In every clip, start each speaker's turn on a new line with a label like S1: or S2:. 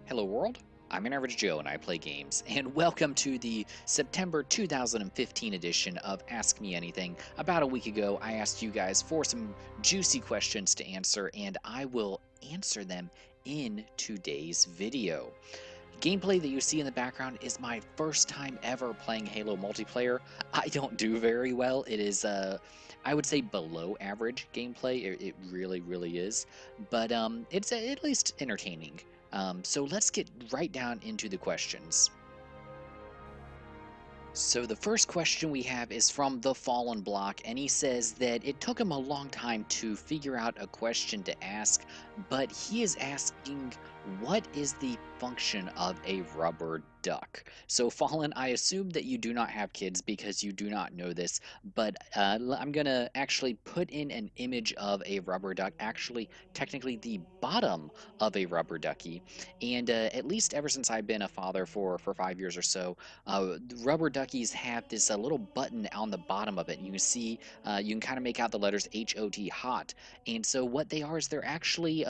S1: Hello world, I'm an average Joe and I play games, and welcome to the September 2015 edition of Ask Me Anything. About a week ago, I asked you guys for some juicy questions to answer, and I will answer them in today's video. Gameplay that you see in the background is my first time ever playing Halo multiplayer. I don't do very well. It is, I would say, below average gameplay. It really, really is. But it's at least entertaining. So let's get right down into the questions. So the first question we have is from the Fallen Block, and he says that it took him a long time to figure out a question to ask, but he is asking, what is the function of a rubber duck? So Fallen, I assume that you do not have kids because you do not know this, but I'm gonna actually put in an image of a rubber duck, actually technically the bottom of a rubber ducky, and at least ever since I've been a father for 5 years or so, rubber duckies have this little button on the bottom of it. And you can see, you can kind of make out the letters HOT, hot. And so what they are is they're actually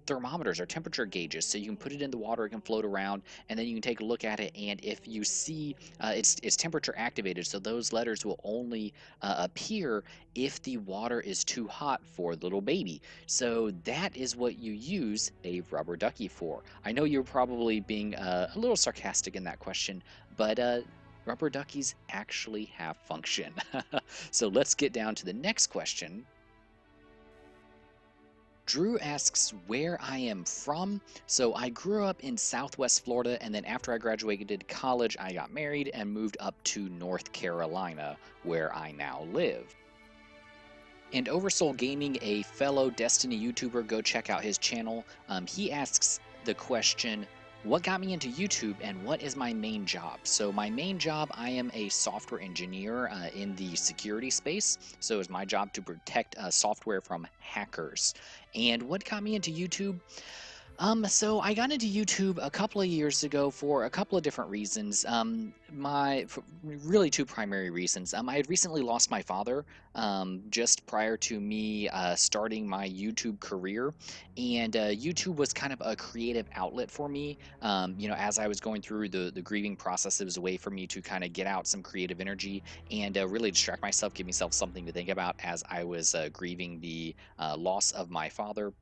S1: thermometers or temperature gauges. So you can put it in the water, it can float around, and then you can take a look at it. And if you see it's temperature activated, so those letters will only appear if the water is too hot for the little baby. So that is what you use a rubber ducky for. I know you're probably being a little sarcastic in that question, but rubber duckies actually have function. So let's get down to the next question. Drew asks where I am from. So I grew up in Southwest Florida, and then after I graduated college, I got married and moved up to North Carolina, where I now live. And Oversoul Gaming, a fellow Destiny YouTuber, go check out his channel. He asks the question, what got me into YouTube and what is my main job? So my main job, I am a software engineer in the security space. So it's my job to protect software from hackers. And what got me into YouTube? So I got into YouTube a couple of years ago for a couple of different reasons. Really two primary reasons. I had recently lost my father just prior to me starting my YouTube career, and YouTube was kind of a creative outlet for me. As I was going through the grieving process, it was a way for me to kind of get out some creative energy and really distract myself, give myself something to think about as I was grieving the loss of my father.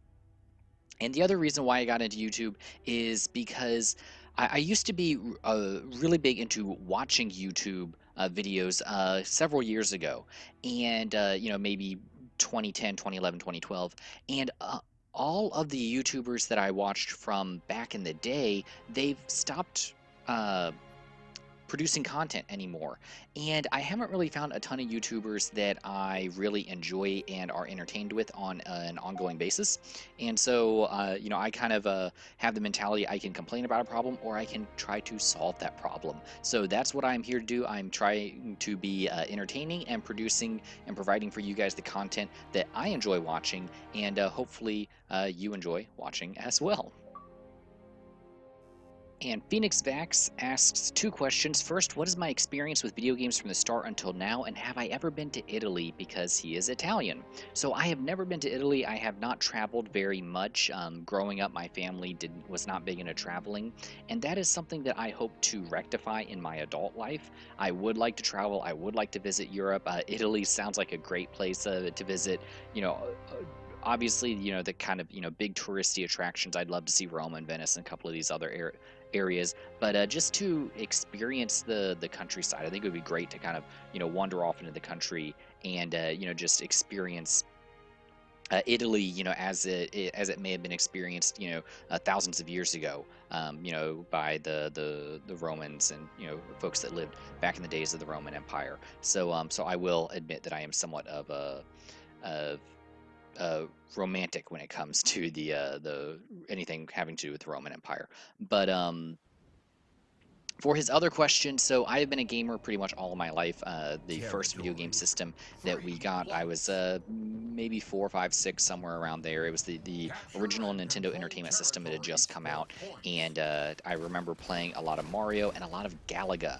S1: And the other reason why I got into YouTube is because I used to be really big into watching YouTube videos several years ago, and maybe 2010, 2011, 2012, and all of the YouTubers that I watched from back in the day, they've stopped. Producing content anymore. And I haven't really found a ton of YouTubers that I really enjoy and are entertained with on an ongoing basis. And so, I kind of have the mentality I can complain about a problem or I can try to solve that problem. So that's what I'm here to do. I'm trying to be entertaining and producing and providing for you guys the content that I enjoy watching, and hopefully you enjoy watching as well. And Phoenix Vax asks two questions. First, what is my experience with video games from the start until now, and have I ever been to Italy because he is Italian? So I have never been to Italy. I have not traveled very much. Growing up, my family was not big into traveling, and that is something that I hope to rectify in my adult life. I would like to travel. I would like to visit Europe. Italy sounds like a great place to visit. You know. Obviously, the kind of big touristy attractions. I'd love to see Rome and Venice and a couple of these other areas, but just to experience the countryside, I think it would be great to kind of wander off into the country and just experience Italy, as it may have been experienced, thousands of years ago, by the Romans and folks that lived back in the days of the Roman Empire. So I will admit that I am somewhat of romantic when it comes to the anything having to do with the Roman Empire. But For his other question, so I have been a gamer pretty much all of my life. The first video game system that we got, I was maybe 4, 5, 6, somewhere around there. It was the original Nintendo Entertainment System. It had just come out, and I remember playing a lot of Mario and a lot of Galaga.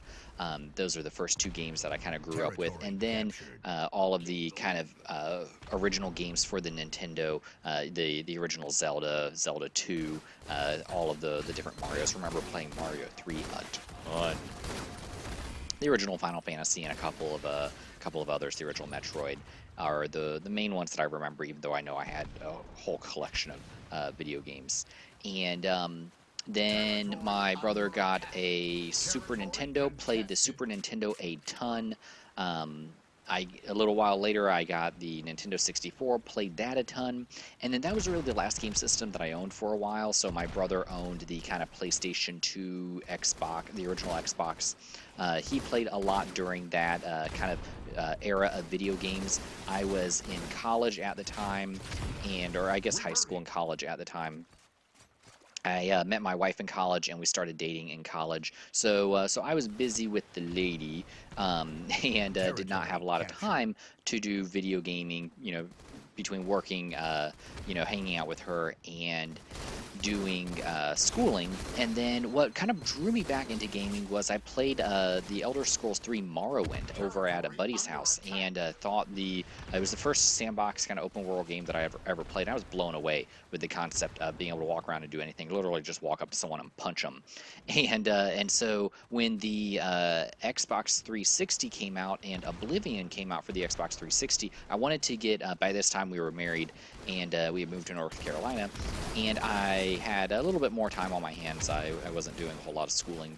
S1: Those are the first two games that I kind of grew up with, and then all of the kind of original games for the Nintendo, the original Zelda, Zelda 2, all of the different Marios. Remember playing Mario 3 a ton. The original Final Fantasy and a couple of others. The original Metroid are the main ones that I remember. Even though I know I had a whole collection of video games, and then my brother got a Super Nintendo. Played the Super Nintendo a ton. Um, a little while later, I got the Nintendo 64, played that a ton, and then that was really the last game system that I owned for a while. So my brother owned the kind of PlayStation 2 Xbox, the original Xbox. He played a lot during that kind of era of video games. I was in college at the time, or I guess high school and college at the time. I met my wife in college, and we started dating in college. So I was busy with the lady, and did not have a lot of time to do video gaming. Between working, hanging out with her and doing schooling. And then what kind of drew me back into gaming was I played the Elder Scrolls 3 Morrowind over at a buddy's house, and thought it was the first sandbox kind of open world game that I ever played. And I was blown away with the concept of being able to walk around and do anything, literally just walk up to someone and punch them. And so when the Xbox 360 came out and Oblivion came out for the Xbox 360, I wanted to get. By this time, we were married, and we had moved to North Carolina, and I had a little bit more time on my hands. I wasn't doing a whole lot of schooling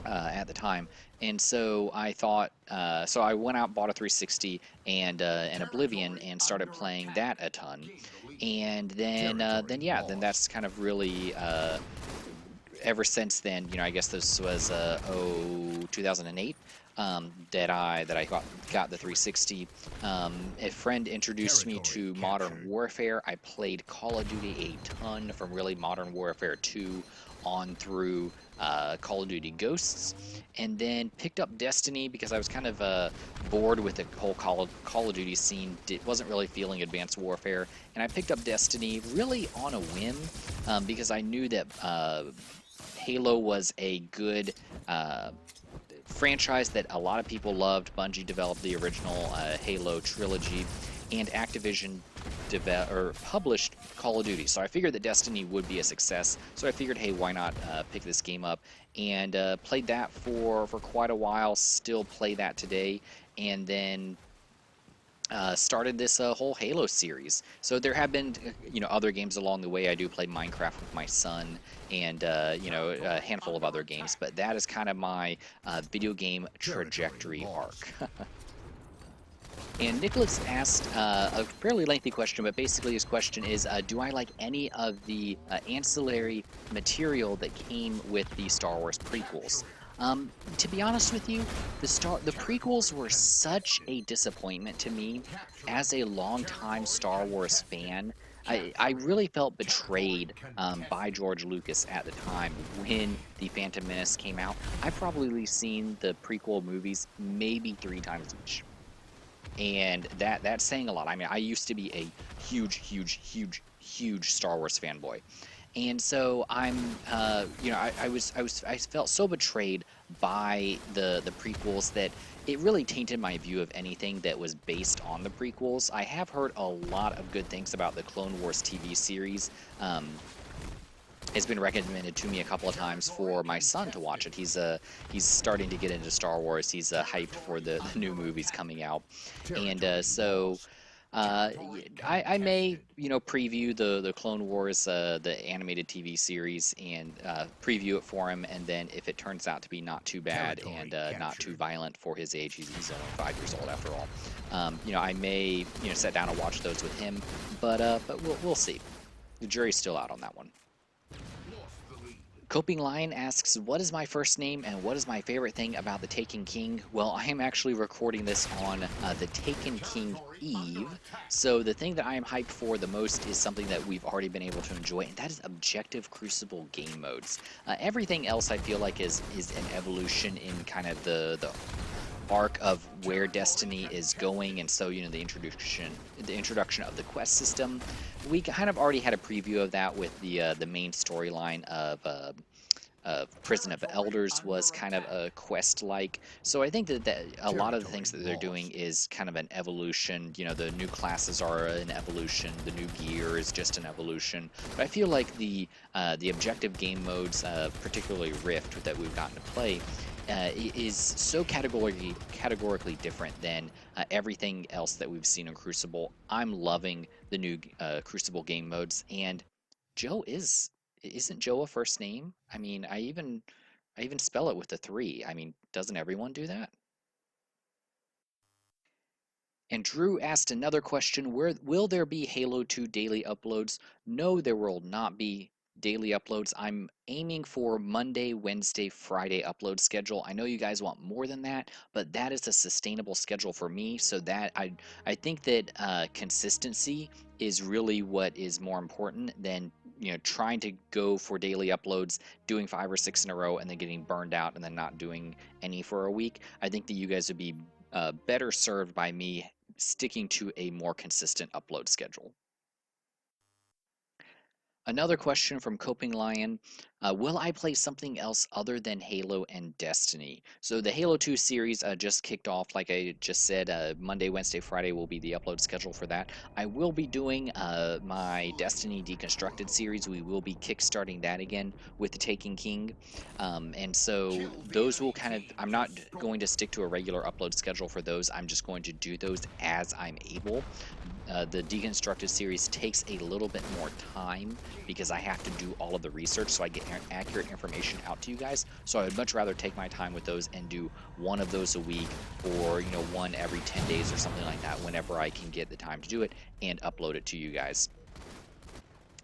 S1: at the time, and so I thought. So I went out, bought a 360 and an Oblivion, and started playing that a ton. And then that's kind of really. Ever since then, I guess this was 2008, that I got the 360. A friend introduced me to Modern Warfare. I played Call of Duty a ton, from really Modern Warfare 2 on through Call of Duty Ghosts, and then picked up Destiny because I was kind of bored with the whole Call of Duty scene. Wasn't really feeling Advanced Warfare, and I picked up Destiny really on a whim, because I knew that Halo was a good franchise that a lot of people loved. Bungie developed the original Halo trilogy, and Activision published Call of Duty. So I figured that Destiny would be a success. So I figured, hey, why not pick this game up? And played that for quite a while. Still play that today. And then started this whole Halo series. So there have been, other games along the way. I do play Minecraft with my son, and a handful of other games. But that is kind of my video game trajectory arc. And Nicholas asked a fairly lengthy question, but basically his question is, do I like any of the ancillary material that came with the Star Wars prequels? To be honest with you, the prequels were such a disappointment to me as a longtime Star Wars fan. I really felt betrayed by George Lucas at the time when The Phantom Menace came out. I've probably seen the prequel movies maybe 3 times each. And that's saying a lot. I mean, I used to be a huge Star Wars fanboy, and so I felt so betrayed by the prequels that it really tainted my view of anything that was based on the prequels. I have heard a lot of good things about the Clone Wars TV series. It's been recommended to me a couple of times for my son to watch it. He's starting to get into Star Wars. He's hyped for the new movies coming out, and so I may preview the Clone Wars, the animated TV series, and preview it for him. And then if it turns out to be not too bad and not too violent for his age, he's only 5 years old after all. I may sit down and watch those with him, but we'll see. The jury's still out on that one. Coping Lion asks, what is my first name and what is my favorite thing about the Taken King? Well, I am actually recording this on the Taken King Eve. So the thing that I am hyped for the most is something that we've already been able to enjoy, and that is objective Crucible game modes. Everything else I feel like is an evolution in kind of the arc of where Destiny is going, and so the introduction of the quest system. We kind of already had a preview of that with the main storyline of Prison of Elders was kind of a quest-like. So I think that a lot of the things that they're doing is kind of an evolution. You know, the new classes are an evolution, the new gear is just an evolution. But I feel like the objective game modes, particularly Rift, that we've gotten to play, is so categorically different than everything else that we've seen in Crucible. I'm loving the new Crucible game modes, and Joe isn't Joe a first name? I mean, I even spell it with a 3. I mean, doesn't everyone do that? And Drew asked another question, where will there be Halo 2 daily uploads? No, there will not be daily uploads. I'm aiming for Monday, Wednesday, Friday upload schedule. I know you guys want more than that, but that is a sustainable schedule for me. So that I think that consistency is really what is more important than trying to go for daily uploads, doing 5 or 6 in a row, and then getting burned out and then not doing any for a week. I think that you guys would be better served by me sticking to a more consistent upload schedule. Another question from Coping Lion. Will I play something else other than Halo and Destiny? So the Halo 2 series just kicked off, like I just said. Monday, Wednesday, Friday will be the upload schedule for that. I will be doing my Destiny Deconstructed series. We will be kickstarting that again with the Taken King. And so those will kind of, I'm not going to stick to a regular upload schedule for those. I'm just going to do those as I'm able. The Deconstructed series takes a little bit more time because I have to do all of the research so I get accurate information out to you guys. So I would much rather take my time with those and do one of those a week, or one every 10 days or something like that, whenever I can get the time to do it and upload it to you guys.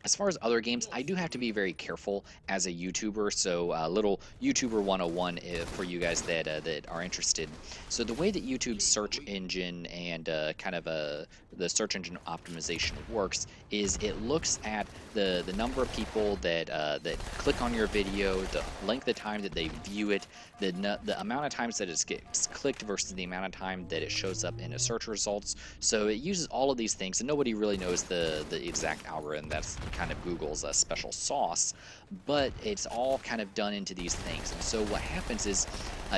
S1: As far as other games, I do have to be very careful as a YouTuber, so little YouTuber 101 for you guys that are interested. So the way that YouTube's search engine and kind of the search engine optimization works is it looks at the number of people that click on your video, the length of time that they view it, the amount of times that it gets clicked versus the amount of time that it shows up in a search results. So it uses all of these things, and nobody really knows the exact algorithm. That's kind of Google's special sauce, but it's all kind of done into these things. And so what happens is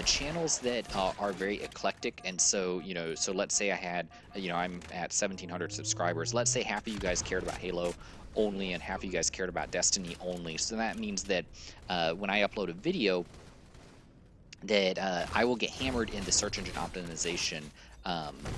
S1: channels that are very eclectic, and so so let's say I had I'm at 1,700 subscribers. Let's say half of you guys cared about Halo only and half of you guys cared about Destiny only. So that means that when I upload a video, that I will get hammered in the search engine optimization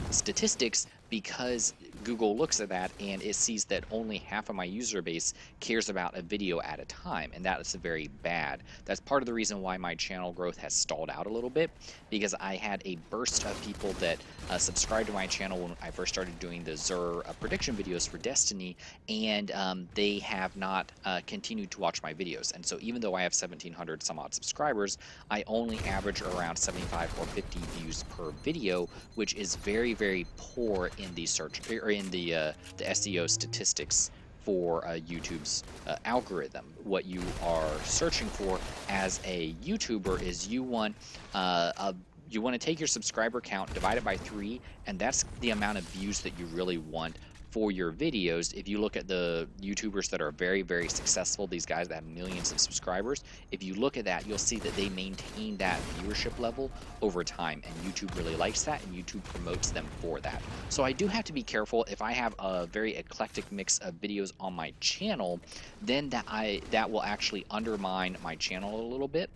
S1: statistics, because Google looks at that and it sees that only half of my user base cares about a video at a time, and that is very bad. That's part of the reason why my channel growth has stalled out a little bit, because I had a burst of people that subscribed to my channel when I first started doing the Xur prediction videos for Destiny, and they have not continued to watch my videos. And so even though I have 1,700 some odd subscribers, I only average around 75 or 50 views per video, which is very, very poor in the search or in the SEO statistics for YouTube's algorithm. What you are searching for as a YouTuber is you want to take your subscriber count, divide it by 3, and that's the amount of views that you really want for your videos. If you look at the YouTubers that are very, very successful, these guys that have millions of subscribers, if you look at that, you'll see that they maintain that viewership level over time, and YouTube really likes that, and YouTube promotes them for that. So I do have to be careful. If I have a very eclectic mix of videos on my channel, then that will actually undermine my channel a little bit.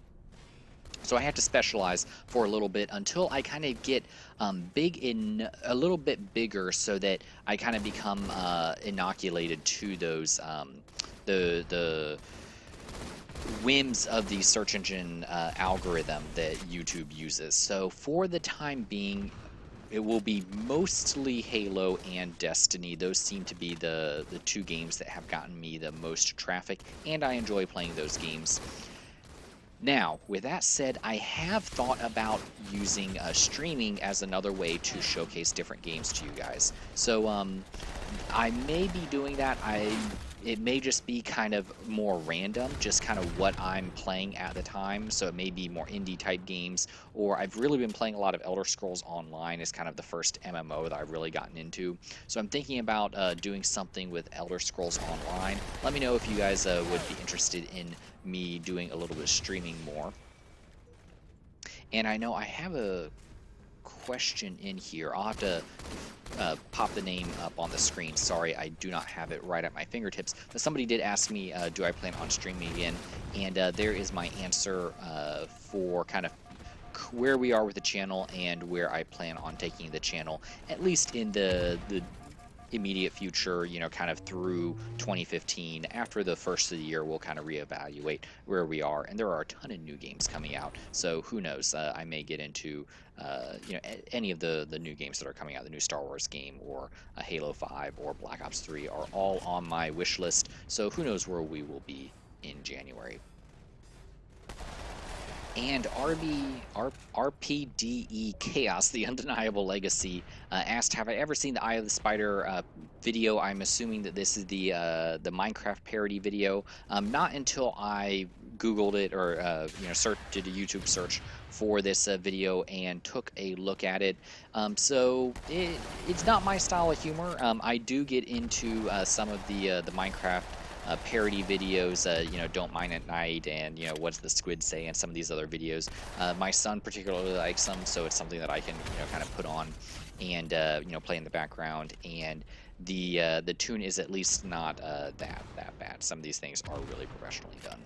S1: So I have to specialize for a little bit until I kind of get big in a little bit bigger, so that I kind of become inoculated to those the whims of the search engine algorithm that YouTube uses. So for the time being, it will be mostly Halo and Destiny. Those seem to be the two games that have gotten me the most traffic, and I enjoy playing those games. Now, with that said, I have thought about using streaming as another way to showcase different games to you guys. So I may be doing that. It may just be kind of more random, just kind of what I'm playing at the time. So it may be more indie type games, or I've really been playing a lot of Elder Scrolls Online as kind of the first MMO that I've really gotten into. So I'm thinking about doing something with Elder Scrolls Online. Let me know if you guys would be interested in me doing a little bit of streaming more. And I know I have a question in here. I'll have to pop the name up on the screen. Sorry, I do not have it right at my fingertips. But somebody did ask me, do I plan on streaming again? And there is my answer for kind of where we are with the channel and where I plan on taking the channel, at least in the immediate future, kind of through 2015. After the first of the year, we'll kind of reevaluate where we are. And there are a ton of new games coming out. So who knows? I may get into, any of the new games that are coming out. The new Star Wars game or a Halo 5 or Black Ops 3 are all on my wish list. So who knows where we will be in January. And RPDE Chaos, the Undeniable Legacy, asked, "Have I ever seen the Eye of the Spider video?" I'm assuming that this is the Minecraft parody video. Not until I Googled it or did a YouTube search for this video and took a look at it. So it's not my style of humor. I do get into some of the Minecraft parody videos, Don't Mind at Night and, What's the Squid Say and some of these other videos. My son particularly likes them, so it's something that I can, kind of put on and, play in the background. And the tune is at least not that bad. Some of these things are really professionally done.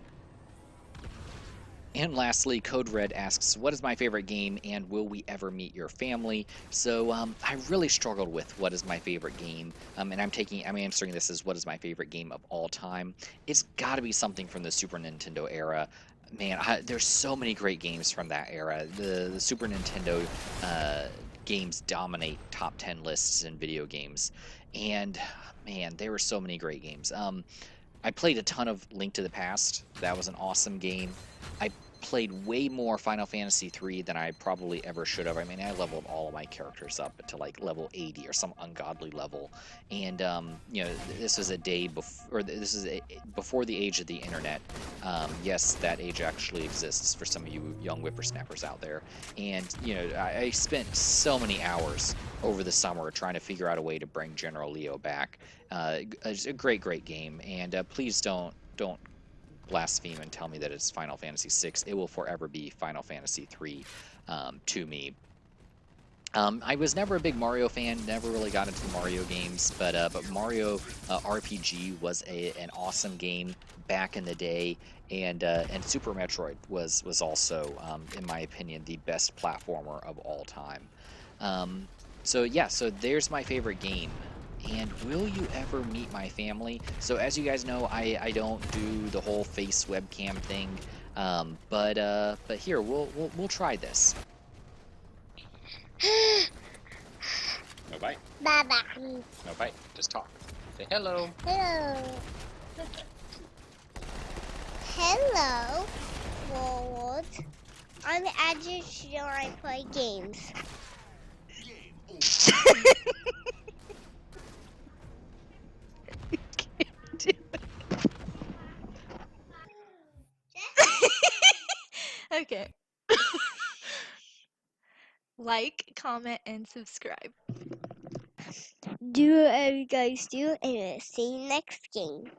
S1: And lastly, Code Red asks, "What is my favorite game, and will we ever meet your family?" So I really struggled with what is my favorite game, and I'm answering this as what is my favorite game of all time. It's got to be something from the Super Nintendo era. Man, there's so many great games from that era. The Super Nintendo games dominate top 10 lists in video games, and man, there were so many great games. I played a ton of Link to the Past. That was an awesome game. I played way more Final Fantasy 3 than I probably ever should have. I mean, I leveled all of my characters up to like level 80 or some ungodly level. And this was a day before, or this is before the age of the internet. Yes, that age actually exists for some of you young whippersnappers out there. And I spent so many hours over the summer trying to figure out a way to bring General Leo back. It's a great game, and please don't blaspheme and tell me that it's Final Fantasy VI. It will forever be Final Fantasy III to me. I was never a big Mario fan, never really got into the Mario games, but Mario RPG was an awesome game back in the day, and Super Metroid was also, in my opinion, the best platformer of all time. Um, so yeah, so there's my favorite game. And will you ever meet my family? So as you guys know, I don't do the whole face webcam thing, but here we'll try this. No bite.
S2: Baba.
S1: No bite. Just talk. Say hello.
S2: Hello. Hello, world. I'm Andrew Shield. I play games.
S3: Okay. Like, comment, and subscribe.
S2: Do whatever you guys do, and see you next game.